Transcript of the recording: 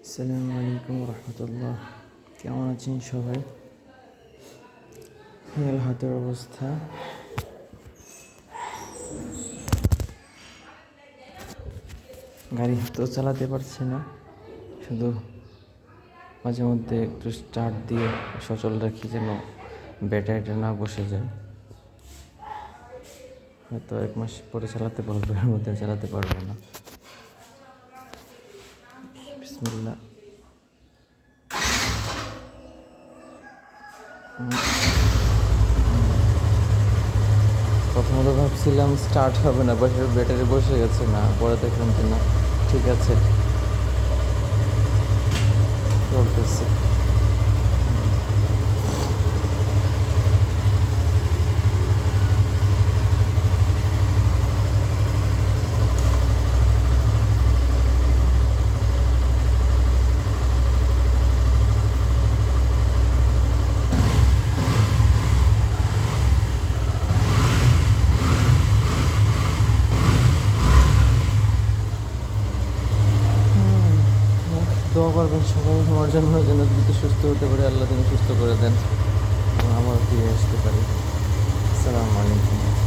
আসসালামু আলাইকুম রহমতুল্লাহ। কেমন আছেন সবাই? হেল হাতের অবস্থা, গাড়ি তো চালাতে পারছে না, শুধু মাঝে মধ্যে একটু স্টার্ট দিয়ে সচল রাখি যেন ব্যাটারিটা না বসে যায়। হয়তো 1 মাস পরে চালাতে পারবো, এর মধ্যে চালাতে পারবো না। বিসমিল্লাহ। প্রথমত ভাবছিলাম স্টার্ট হবে না, ব্যাটারি বসে গেছে, না পরে দেখলাম যে না, ঠিক আছে, চলতেছে। দোয়া করবেন সবাই আমার জন্য, যেন দ্রুত সুস্থ হতে পারে, আল্লাহ যেন সুস্থ করে দেন এবং আমার ফিরে আসতে পারি। আসসালামু আলাইকুম।